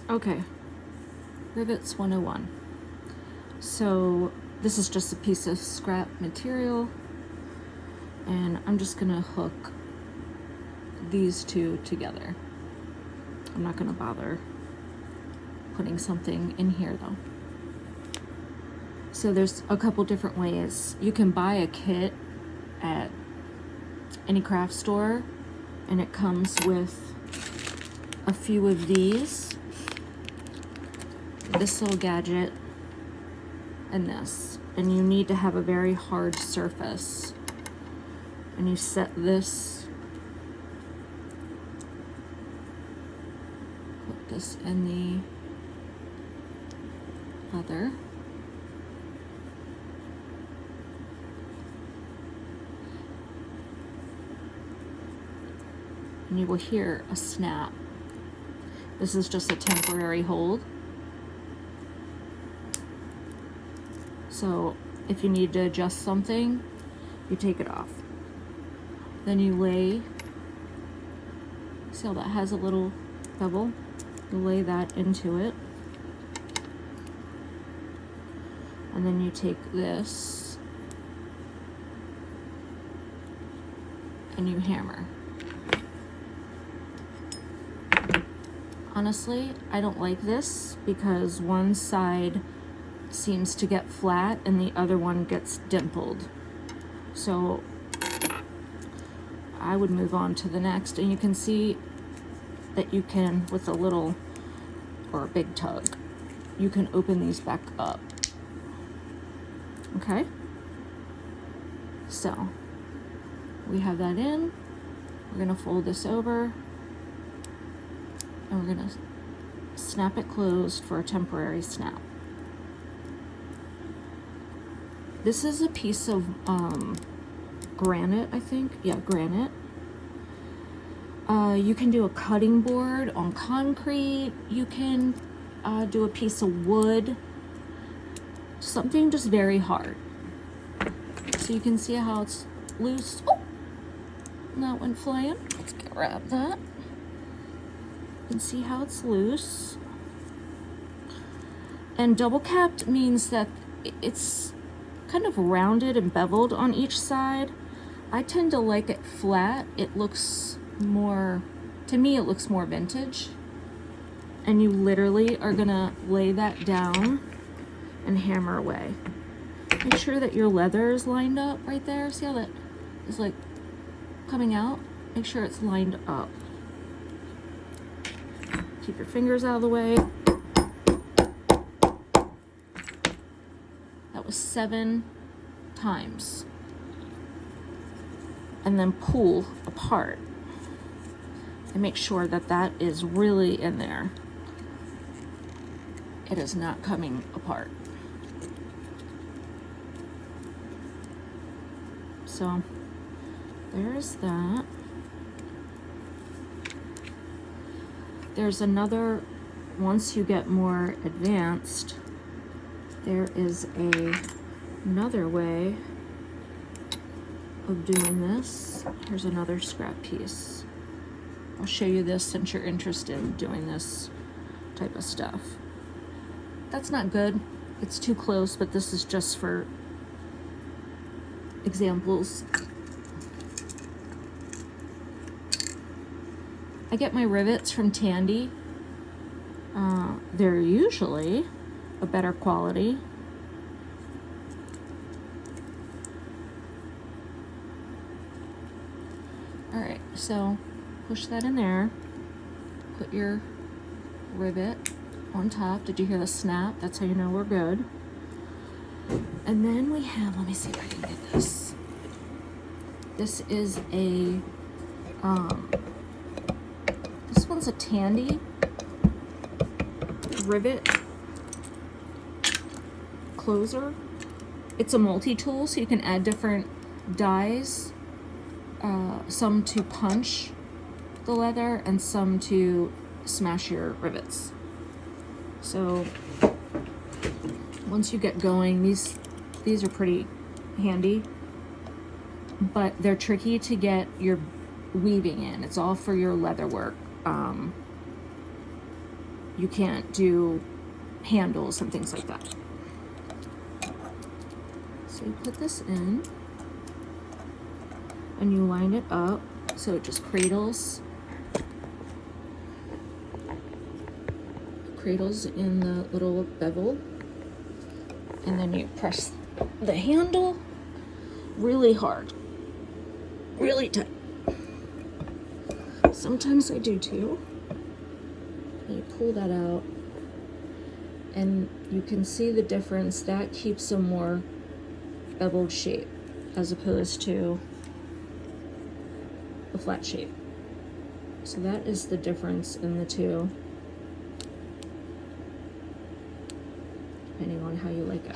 Okay, Rivets 101. So this is just a piece of scrap material, and I'm just gonna hook these two together. I'm not gonna bother putting something in here though. So there's a couple different ways. You can buy a kit at any craft store, and it comes with a few of these, this little gadget, and this. And you need to have a very hard surface. And you set this, put this in the leather. And you will hear a snap. This is just a temporary hold. So if you need to adjust something, you take it off. Then you lay, see how that has a little bevel? You lay that into it. And then you take this and you hammer. Honestly, I don't like this because one side seems to get flat and the other one gets dimpled. So I would move on to the next, and you can see that you can, with a little or a big tug, you can open these back up. Okay? So we have that in. We're gonna fold this over, and we're gonna snap it closed for a temporary snap. This is a piece of granite, I think. Yeah, granite. You can do a cutting board on concrete. You can do a piece of wood. Something just very hard. So you can see how it's loose. Oh, that went flying. Let's grab that. You can see how it's loose. And double capped means that it's kind of rounded and beveled on each side. I tend to like it flat. It looks more, to me, it looks more vintage. And you literally are gonna lay that down and hammer away. Make sure that your leather is lined up right there. See how that is like coming out? Make sure it's lined up. Keep your fingers out of the way. That was 7 times. And then pull apart and make sure that that is really in there. It is not coming apart. So there's that. There's another, once you get more advanced, there is another way of doing this. Here's another scrap piece. I'll show you this since you're interested in doing this type of stuff. That's not good. It's too close, but this is just for examples. I get my rivets from Tandy. They're usually a better quality. Alright, so push that in there. Put your rivet on top. Did you hear the snap? That's how you know we're good. And then we have, let me see if I can get this. This is a, this one's a Tandy rivet closer. It's a multi-tool, so you can add different dies, some to punch the leather and some to smash your rivets. So once you get going, these are pretty handy, but they're tricky to get your weaving in. It's all for your leather work. you can't do handles and things like that. So you put this in and you line it up so it just cradles in the little bevel, and then you press the handle really hard, really tight. Sometimes I do too. And you pull that out and you can see the difference. That keeps a more beveled shape as opposed to a flat shape. So that is the difference in the two, depending on how you like it.